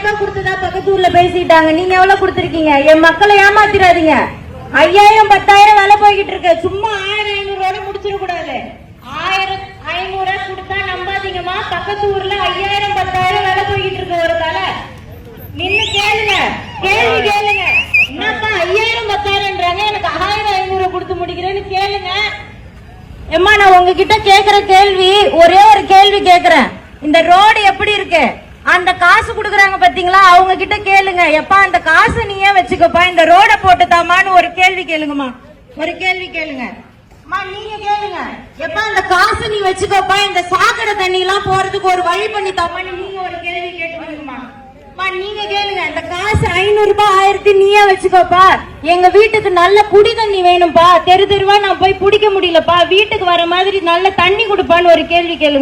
ரூபாய் கொடுத்ததா பக்கத்து ஊர்ல பேசிட்டாங்க. நீங்க எவ்வளவு கொடுத்திருக்கீங்க? என் மக்களை ஏமாத்திராதீங்க. 5000 10,000 வேலை போய்கிட்டு இருக்கு. சும்மா 1500 முடிச்சிட கூடாது. 1500 கொடுத்தா நம்பாதீங்கம்மா. பக்கத்து ஊர்ல 5000 10,000 வேலை போய்கிட்டு இருக்கு. ஒரு தலை நின்னு கேளுங்க, கேள்வி கேளுங்க. என்னப்பா 5000 10,000ன்றாங்க, எனக்கு 1500 கொடுத்து முடிக்கிறேன்னு கேளுங்க. எம்மா நான் உங்ககிட்ட கேக்குற கேள்வி ஒரே ஒரு கேள்வி கேக்குறேன். இந்த ரோடு எப்படி இருக்கு? அந்த காசு குடுக்கறாங்க பாத்தீங்களா, அவங்க கிட்ட கேளுங்க. எப்பா அந்த காசு நீயே வச்சுக்கப்பா, இந்த ரோட போட்டு தாமான்னு ஒரு கேள்வி கேளுங்கம்மா. ஒரு கேள்வி கேளுங்க நீங்க கேளுங்க. எப்பா அந்த காசு நீ வச்சுக்கப்பா, இந்த சாக்கடை தண்ணி எல்லாம் போறதுக்கு ஒரு வழி பண்ணி தாமான்னு நீங்க ஒரு கேள்வி கேட்டுக்கணுமா. நீங்க கேளுங்க. இந்த காசு 500 ரூபாய் 1000 நீயே வச்சுக்கோப்பா. எங்க வீட்டுக்கு நல்ல குடி தண்ணி வேணும்பா. தெரு தெருவா நான் போய் குடிக்க முடியலப்பா. வீட்டுக்கு வர மாதிரி நல்ல தண்ணி கொடுப்பான்னு ஒரு கேள்வி கேளுங்க.